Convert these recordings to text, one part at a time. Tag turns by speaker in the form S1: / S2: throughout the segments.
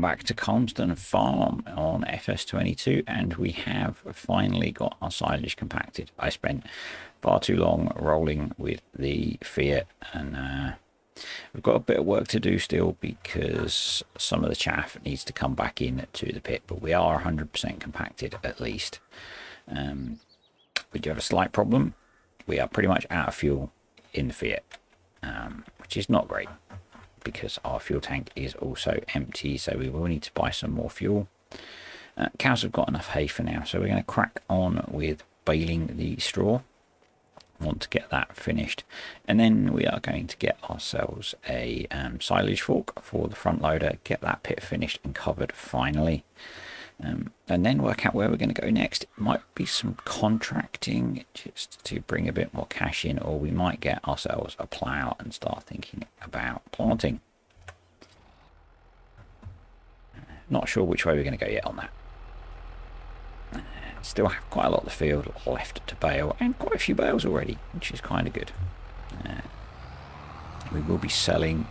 S1: Welcome back to Calmsden Farm on FS22, and we have finally got our silage compacted. I spent far too long rolling with the Fiat, and we've got a bit of work to do still because some of the chaff needs to come back in to the pit, but we are 100% compacted at least. We do have a slight problem. We are pretty much out of fuel in the Fiat, which is not great, because our fuel tank is also empty, so we will need to buy some more fuel. Cows have got enough hay for now, so we're going to crack on with baling the straw. Want to get that finished, and then we are going to get ourselves a silage fork for the front loader, get that pit finished and covered finally, and then work out where we're going to go next. It might be some contracting just to bring a bit more cash in, or we might get ourselves a plough and start thinking about planting. Not sure which way we're going to go yet on that. Still have quite a lot of the field left to bale, and quite a few bales already, which is kind of good. We will be selling...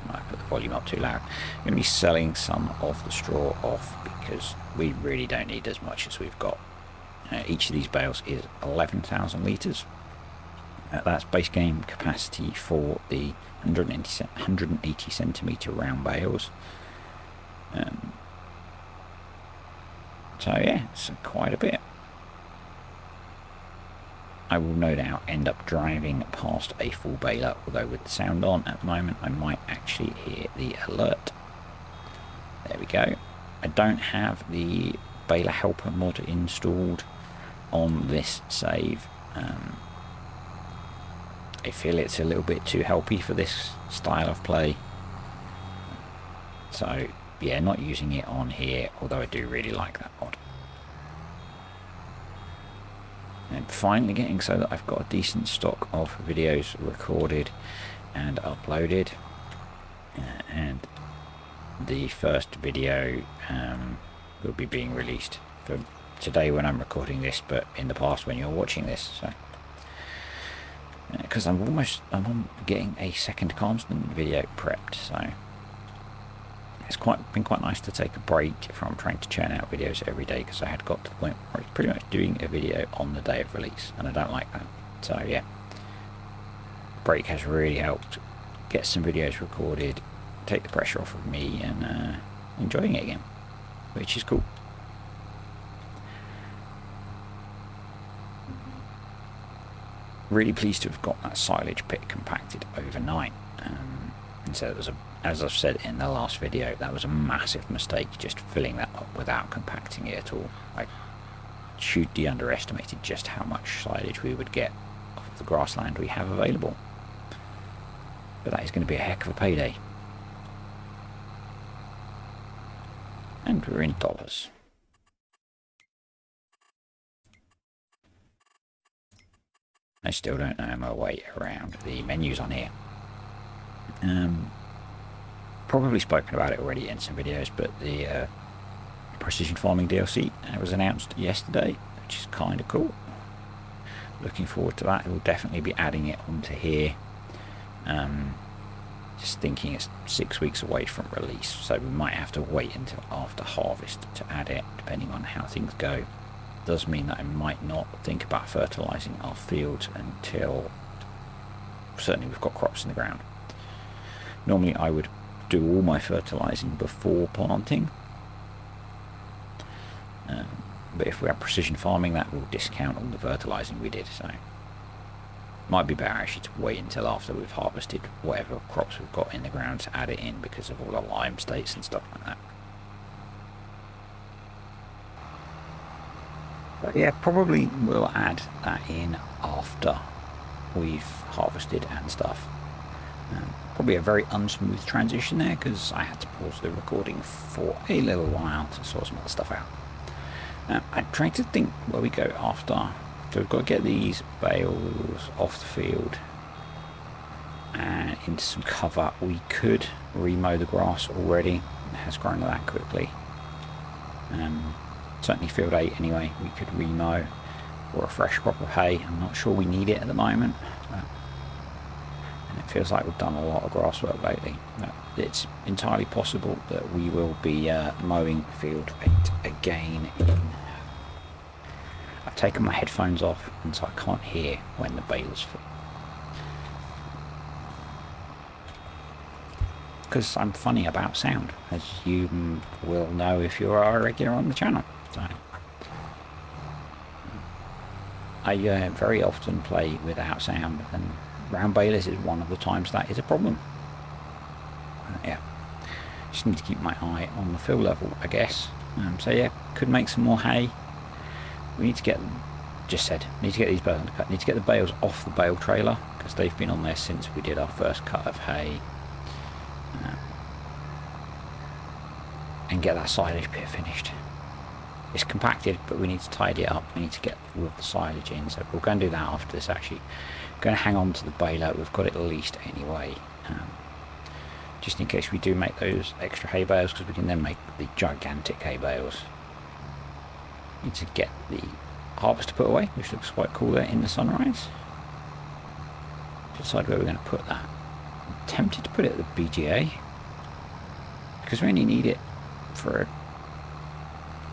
S1: I put the volume up too loud. I'm going to be selling some of the straw off because we really don't need as much as we've got. Each of these bales is 11,000 litres. That's base game capacity for the 180 centimetre round bales. So yeah, it's quite a bit. I will no doubt end up driving past a full baler, although with the sound on at the moment I might actually hear the alert. There we go. I don't have the baler helper mod installed on this save. I feel it's a little bit too helpy for this style of play. So yeah, not using it on here, although I do really like that mod. And finally getting so that I've got a decent stock of videos recorded and uploaded, and the first video will be being released for today when I'm recording this, but in the past when you're watching this. So because I'm getting a second Calmsden video prepped, so it's been quite nice to take a break from trying to churn out videos every day, because I had got to the point where I was pretty much doing a video on the day of release, and I don't like that. So yeah, the break has really helped get some videos recorded, take the pressure off of me, and enjoying it again, which is cool. Really pleased to have got that silage pit compacted overnight. And so it was as I've said in the last video, that was a massive mistake, just filling that up without compacting it at all. I hugely underestimated just how much silage we would get off of the grassland we have available. But that is going to be a heck of a payday. And we're in dollars. I still don't know my way around the menus on here. Probably spoken about it already in some videos, but the precision farming DLC was announced yesterday, which is kind of cool. Looking forward to that. We'll definitely be adding it onto here. Just thinking it's 6 weeks away from release, so we might have to wait until after harvest to add it, depending on how things go. Does mean that I might not think about fertilizing our fields until certainly we've got crops in the ground. Normally I would do all my fertilizing before planting, but if we have precision farming, that will discount all the fertilizing we did, so it might be better actually to wait until after we've harvested whatever crops we've got in the ground to add it in, because of all the lime states and stuff like that. But yeah, probably we'll add that in after we've harvested and stuff. Probably a very unsmooth transition there, because I had to pause the recording for a little while to sort some other stuff out. I'm trying to think where we go after. So we've got to get these bales off the field and into some cover. We could remow the grass already. It has grown that quickly. Certainly field 8 anyway, we could remow, or a fresh crop of hay. I'm not sure we need it at the moment. And it feels like we've done a lot of grass work lately. it's entirely possible that we will be mowing field 8 again. I've taken my headphones off, and so I can't hear when the bale's full. Because I'm funny about sound, as you will know if you are a regular on the channel. So I very often play without sound, and round balers is one of the times that is a problem. Yeah, just need to keep my eye on the fill level, I guess. So yeah, could make some more hay. We need to get, need to get these bales cut. Need to get the bales off the bale trailer, because they've been on there since we did our first cut of hay. And get that silage pit finished. It's compacted, but we need to tidy it up. We need to get all of the silage in, so we'll go and do that after this. Actually, going to hang on to the baler. We've got it leased anyway, just in case we do make those extra hay bales, because we can then make the gigantic hay bales. Need to get the harvester put away, which looks quite cool there in the sunrise. Decide where we're going to put that. I'm tempted to put it at the BGA, because we only need it for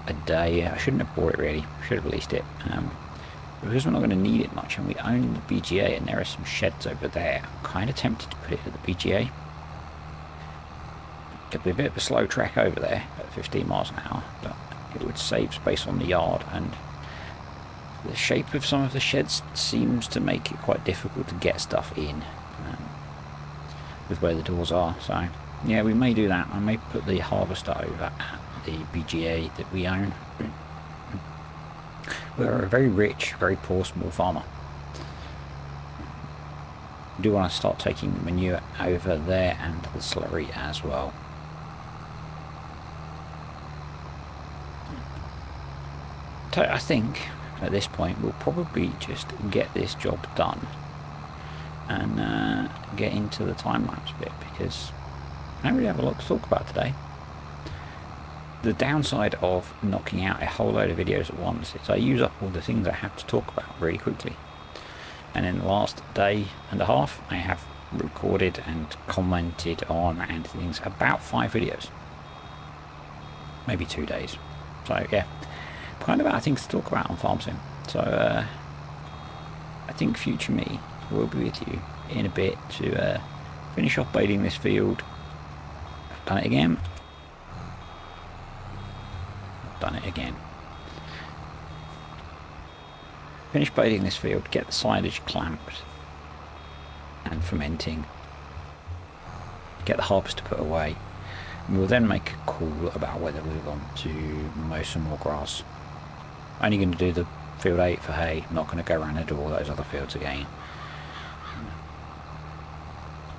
S1: a day. I shouldn't have bought it really. Should have leased it. Because we're not going to need it much, and we own the BGA, and there are some sheds over there. I'm kind of tempted to put it at the BGA. Could be a bit of a slow trek over there at 15 miles an hour, but it would save space on the yard, and the shape of some of the sheds seems to make it quite difficult to get stuff in with where the doors are. So yeah, we may do that. I may put the harvester over at the BGA that we own. We're a very rich, very poor small farmer. I do want to start taking the manure over there and the slurry as well. So I think at this point we'll probably just get this job done and get into the time-lapse bit, because I don't really have a lot to talk about today. The downside of knocking out a whole load of videos at once is I use up all the things I have to talk about really quickly. And in the last day and a half, I have recorded and commented on and things about 5 videos. Maybe 2 days. So yeah, kind of out of things to talk about on Farm Sim. So I think future me will be with you in a bit to finish off baling this field. I've done it again. I've done it again. Finish baling this field, get the silage clamped and fermenting, get the harvester put away, and we'll then make a call about whether we want to mow some more grass. Only going to do the field 8 for hay. I'm not going to go around and do all those other fields again.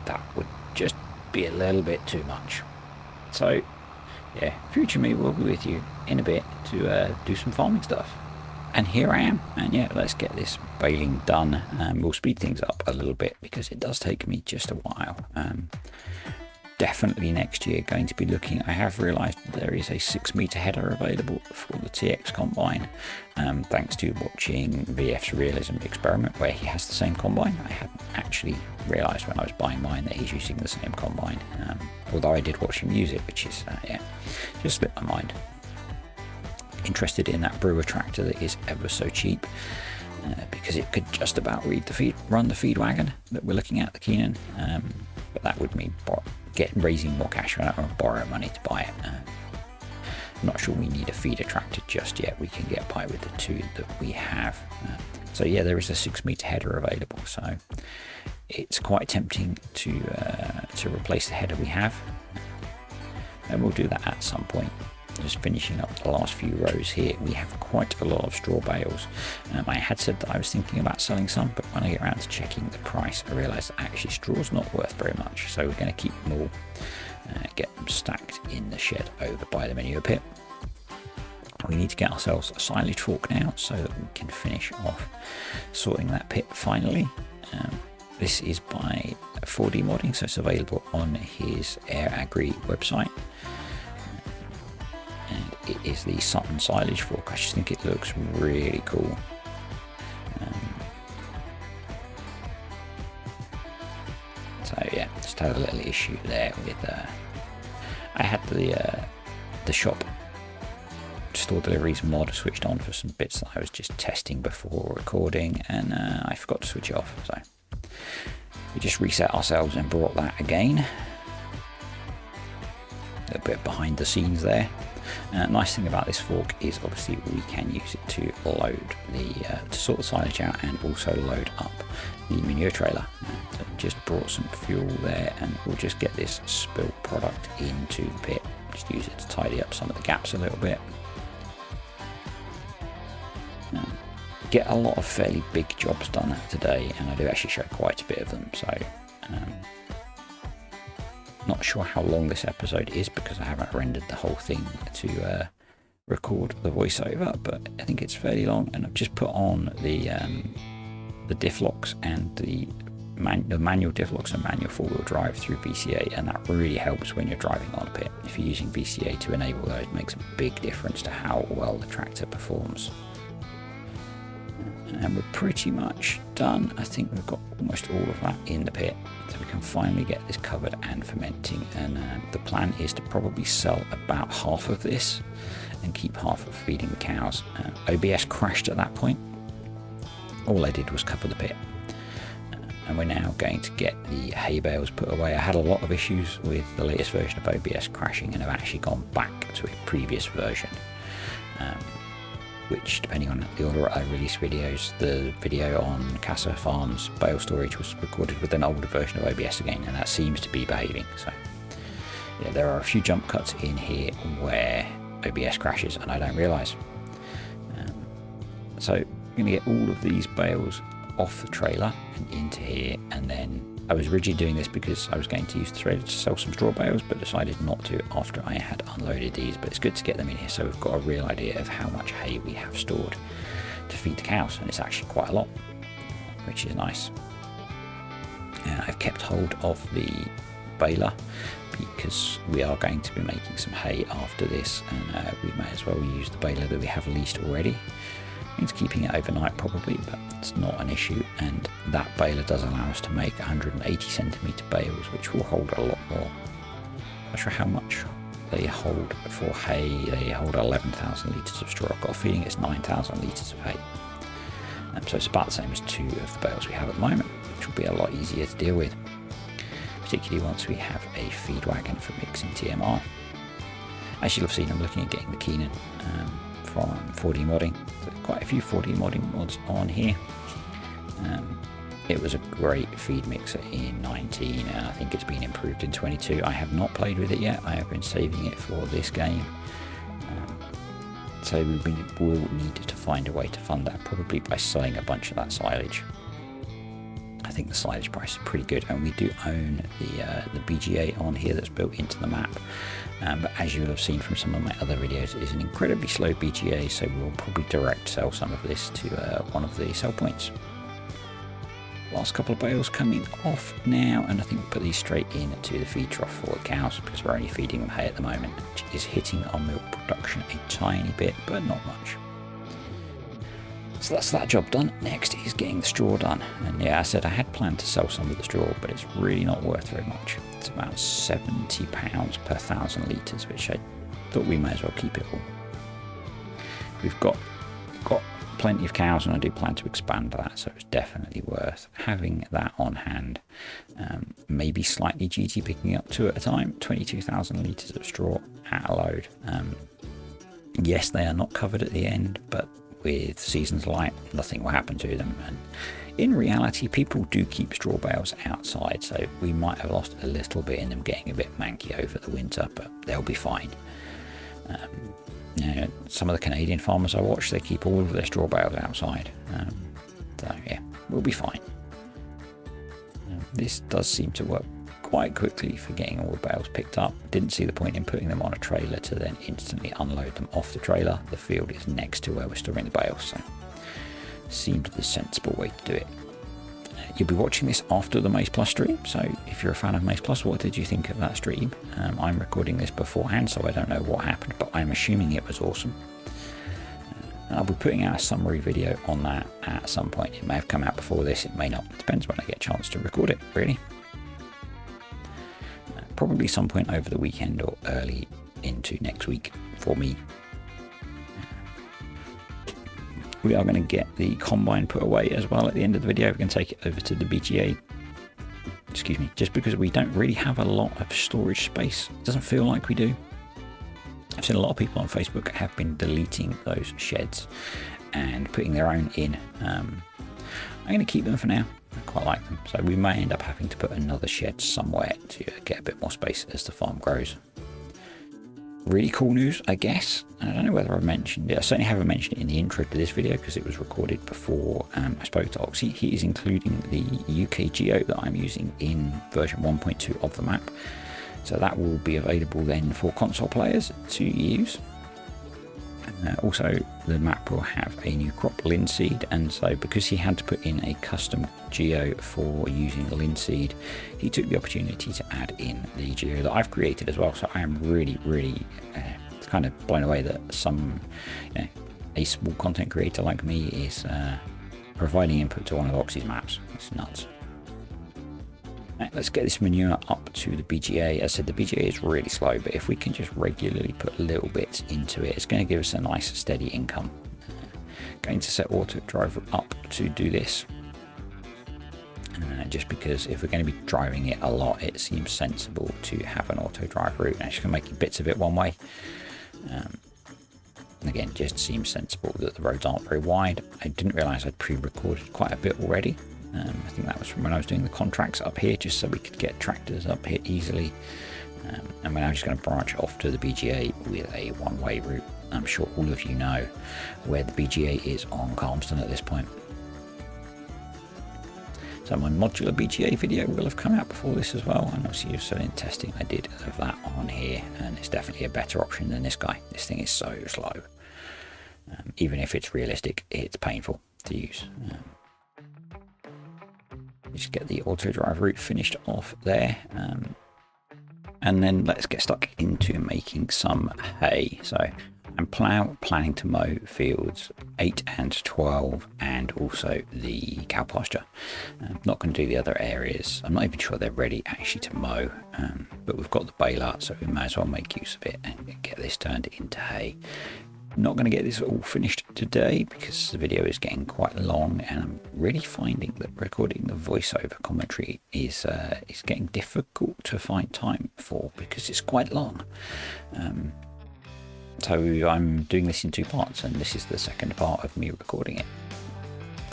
S1: That would just be a little bit too much. So yeah, future me will be with you in a bit to do some farming stuff. And here I am, and yeah, let's get this baling done. We'll speed things up a little bit because it does take me just a while. Definitely next year going to be looking. I have realised there is a 6-metre header available for the TX combine, thanks to watching VF's Realism Experiment, where he has the same combine. I hadn't actually realised when I was buying mine that he's using the same combine, although I did watch him use it, which is yeah, just slipped my mind. Interested in that brewer tractor that is ever so cheap, because it could just about run the feed wagon that we're looking at, the Keenan, but that would mean raising more cash when I want to borrow money to buy it. I'm not sure we need a feeder tractor just yet. We can get by with the 2 that we have. So yeah, there is a 6-metre header available, so it's quite tempting to replace the header we have, and we'll do that at some point. Just finishing up the last few rows here, we have quite a lot of straw bales. I had said that I was thinking about selling some, but when I get around to checking the price, I realised that actually straw's not worth very much, so we're going to keep them all, get them stacked in the shed over by the manure pit. We need to get ourselves a silage fork now so that we can finish off sorting that pit finally. This is by 4D Modding, so it's available on his Air Agri website. And it is the Sutton silage fork. I just think it looks really cool. So yeah, just had a little issue there with I had the shop store deliveries mod switched on for some bits that I was just testing before recording, and I forgot to switch it off, so we just reset ourselves and brought that again. A little bit behind the scenes there. Nice thing about this fork is obviously we can use it to load to sort the silage out and also load up the manure trailer. So just brought some fuel there, and we'll just get this spilt product into the pit. Just use it to tidy up some of the gaps a little bit. Get a lot of fairly big jobs done today, and I do actually show quite a bit of them, so not sure how long this episode is because I haven't rendered the whole thing to record the voiceover, but I think it's fairly long, and I've just put on the diff locks and the manual diff locks and manual four-wheel drive through VCA, and that really helps when you're driving on a pit. If you're using VCA to enable those, it makes a big difference to how well the tractor performs. And we're pretty much done. I think we've got almost all of that in the pit, so we can finally get this covered and fermenting, and the plan is to probably sell about half of this and keep half for feeding the cows. OBS crashed at that point. All I did was cover the pit, and we're now going to get the hay bales put away. I had a lot of issues with the latest version of OBS crashing, and I've actually gone back to a previous version, which, depending on the order I release videos, the video on Casa Farms bale storage was recorded with an older version of OBS again, and that seems to be behaving. So yeah, there are a few jump cuts in here where OBS crashes and I don't realise. So I'm going to get all of these bales off the trailer and into here, and then I was originally doing this because I was going to use the trailer to sell some straw bales, but decided not to after I had unloaded these. But it's good to get them in here so we've got a real idea of how much hay we have stored to feed the cows, and it's actually quite a lot, which is nice. And I've kept hold of the baler because we are going to be making some hay after this, and we may as well use the baler that we have leased already. Means keeping it overnight probably, but it's not an issue, and that baler does allow us to make 180 centimetre bales, which will hold a lot more. Not sure how much they hold for hay. They hold 11,000 litres of straw. I've got a feeling it's 9,000 litres of hay. So it's about the same as 2 of the bales we have at the moment, which will be a lot easier to deal with, particularly once we have a feed wagon for mixing TMR. As you'll have seen, I'm looking at getting the Keenan from 4D modding. So quite a few 4D modding mods on here. It was a great feed mixer in 19, and I think it's been improved in 22. I have not played with it yet. I have been saving it for this game. So we'll need to find a way to fund that, probably by selling a bunch of that silage. I think the silage price is pretty good, and we do own the BGA on here that's built into the map. But as you will have seen from some of my other videos, it is an incredibly slow BGA, so we'll probably direct sell some of this to one of the sell points. Last couple of bales coming off now, and I think we'll put these straight into the feed trough for the cows because we're only feeding them hay at the moment, which is hitting our milk production a tiny bit, but not much. So that's that job done. Next is getting the straw done, and yeah, I said I had planned to sell some of the straw, but it's really not worth very much. It's about £70 per 1,000 litres, which I thought we may as well keep it all. We've got plenty of cows, and I do plan to expand that, so it's definitely worth having that on hand. Maybe slightly GT picking up 2 at a time. 22,000 litres of straw at a load. Yes, they are not covered at the end, but with seasons light, nothing will happen to them. And in reality, people do keep straw bales outside, so we might have lost a little bit in them getting a bit manky over the winter, but they'll be fine. You know, some of the Canadian farmers I watch, they keep all of their straw bales outside. So yeah, we'll be fine. This does seem to work quite quickly for getting all the bales picked up. Didn't see the point in putting them on a trailer to then instantly unload them off the trailer. The field is next to where we're storing the bales, so seemed the sensible way to do it. You'll be watching this after the Maze Plus stream, so if you're a fan of Maze Plus, what did you think of that stream? I'm recording this beforehand, so I don't know what happened, but I'm assuming it was awesome. I'll be putting out a summary video on that at some point. It may have come out before this, it may not. It depends when I get a chance to record it, really. probably some point over the weekend or early into next week for me. We are going to get the combine put away as well at the end of the video. We can take it over to the BGA. Excuse me, just because we don't really have a lot of storage space. It doesn't feel like we do. I've seen a lot of people on Facebook have been deleting those sheds and putting their own in. I'm going to keep them for now. I quite like them. So we may end up having to put another shed somewhere to get a bit more space as the farm grows. Really cool news, I guess. I don't know whether I've mentioned it. I certainly haven't mentioned it in the intro to this video because it was recorded before I spoke to Oxy. He is including the UK geo that I'm using in version 1.2 of the map. So that will be available then for console players to use. Also, the map will have a new crop linseed, and so because he had to put in a custom geo for using the linseed, he took the opportunity to add in the geo that I've created as well. So I am really kind of blown away that a small content creator like me is providing input to one of Oxy's maps. It's nuts. Right, let's get this manure up to the BGA. As I said, the BGA is really slow, but if we can just regularly put little bits into it, it's going to give us a nice steady income. Going to set auto drive up to do this. Just because if we're going to be driving it a lot, it seems sensible to have an auto drive route. And it's going to make bits of it one way. Again, just seems sensible that the roads aren't very wide. I didn't realise I'd pre-recorded quite a bit already. I think that was from when I was doing the contracts up here, just so we could get tractors up here easily. And we're now just going to branch off to the BGA with a one-way route. I'm sure all of you know where the BGA is on Calmsden at this point. So my modular BGA video will have come out before this as well, and obviously you've seen testing I did of that on here, and it's definitely a better option than this guy. This thing is so slow. Even if it's realistic, it's painful to use. Just get the auto drive route finished off there, and then let's get stuck into making some hay. So I'm planning to mow fields 8 and 12 and also the cow pasture. I'm not going to do the other areas. I'm not even sure they're ready actually to mow, but we've got the baler, so we may as well make use of it and get this turned into hay. Not going to get this all finished today because the video is getting quite long, and I'm really finding that recording the voiceover commentary is getting difficult to find time for because it's quite long. So I'm doing this in 2 parts, and this is the second part of me recording it.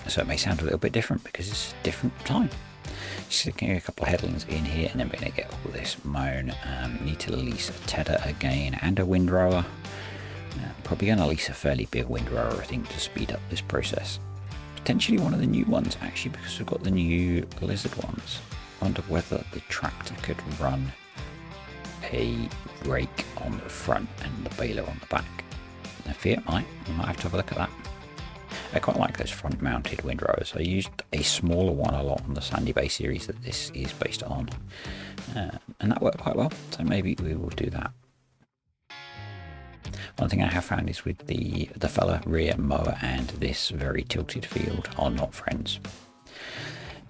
S1: So it may sound a little bit different because it's a different time. Just looking at a couple of headlands in here, and then we're going to get all this mown. Need to lease a tedder again and a windrower. Probably going to lease a fairly big windrower, I think, to speed up this process. Potentially one of the new ones, actually, because we've got the new lizard ones. I wonder whether the tractor could run a rake on the front and the baler on the back. I fear it might. We might have to have a look at that. I quite like those front-mounted windrowers. I used a smaller one a lot on the Sandy Bay series that this is based on, and that worked quite well. So maybe we will do that. One thing I have found is with the fella rear mower and this very tilted field are not friends.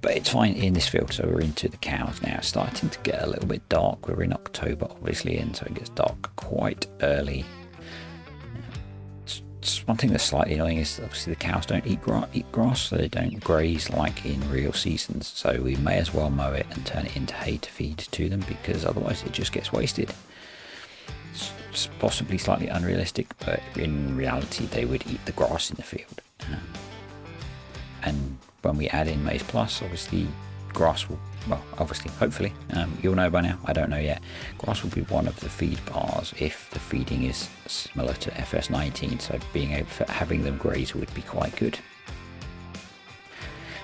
S1: But it's fine in this field, so we're into the cows now. It's starting to get a little bit dark. We're in October, obviously, and so it gets dark quite early. One thing that's slightly annoying is obviously the cows don't eat grass, so they don't graze like in real seasons. So we may as well mow it and turn it into hay to feed to them, because otherwise it just gets wasted. It's possibly slightly unrealistic, but in reality they would eat the grass in the field. And when we add in Maize Plus, obviously grass will, well, obviously, hopefully, you'll know by now, I don't know yet, grass will be one of the feed bars if the feeding is similar to FS19, so being able to, having them graze would be quite good.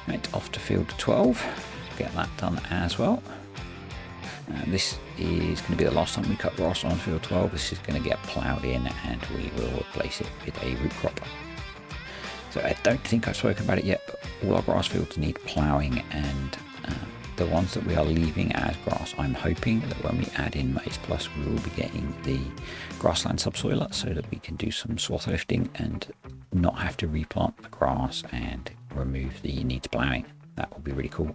S1: Right, off to field 12, get that done as well. This is going to be the last time we cut grass on field 12. This is going to get ploughed in and we will replace it with a root crop. So I don't think I've spoken about it yet, but all our grass fields need ploughing, and the ones that we are leaving as grass, I'm hoping that when we add in Maize Plus, we will be getting the grassland subsoiler so that we can do some swath lifting and not have to replant the grass and remove the needs ploughing. that will be really cool.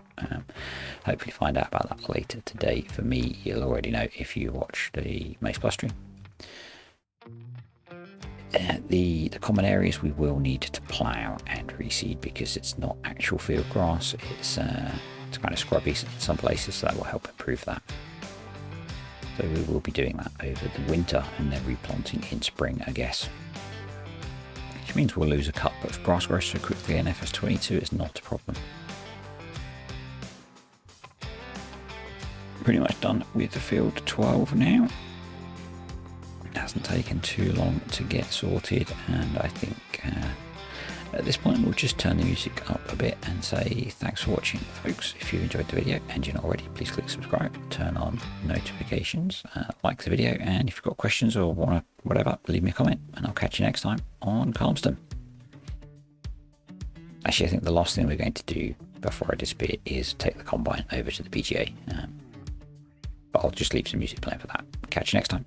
S1: Hopefully find out about that later today. For me, you'll already know if you watch the Mace Plus stream. The common areas we will need to plough and reseed because it's not actual field grass. It's kind of scrubby in some places, so that will help improve that. So we will be doing that over the winter and then replanting in spring, I guess. Which means we'll lose a cup, but if grass grows so quickly in FS22, it's not a problem. Pretty much done with the field 12 now. It hasn't taken too long to get sorted, and I think at this point we'll just turn the music up a bit and say thanks for watching, folks. If you enjoyed the video and you're not already, please click subscribe, turn on notifications, like the video, and if you've got questions or want to whatever, leave me a comment and I'll catch you next time on Calmsden. Actually, I think the last thing we're going to do before I disappear is take the combine over to the PGA, but I'll just leave some music playing for that. Catch you next time.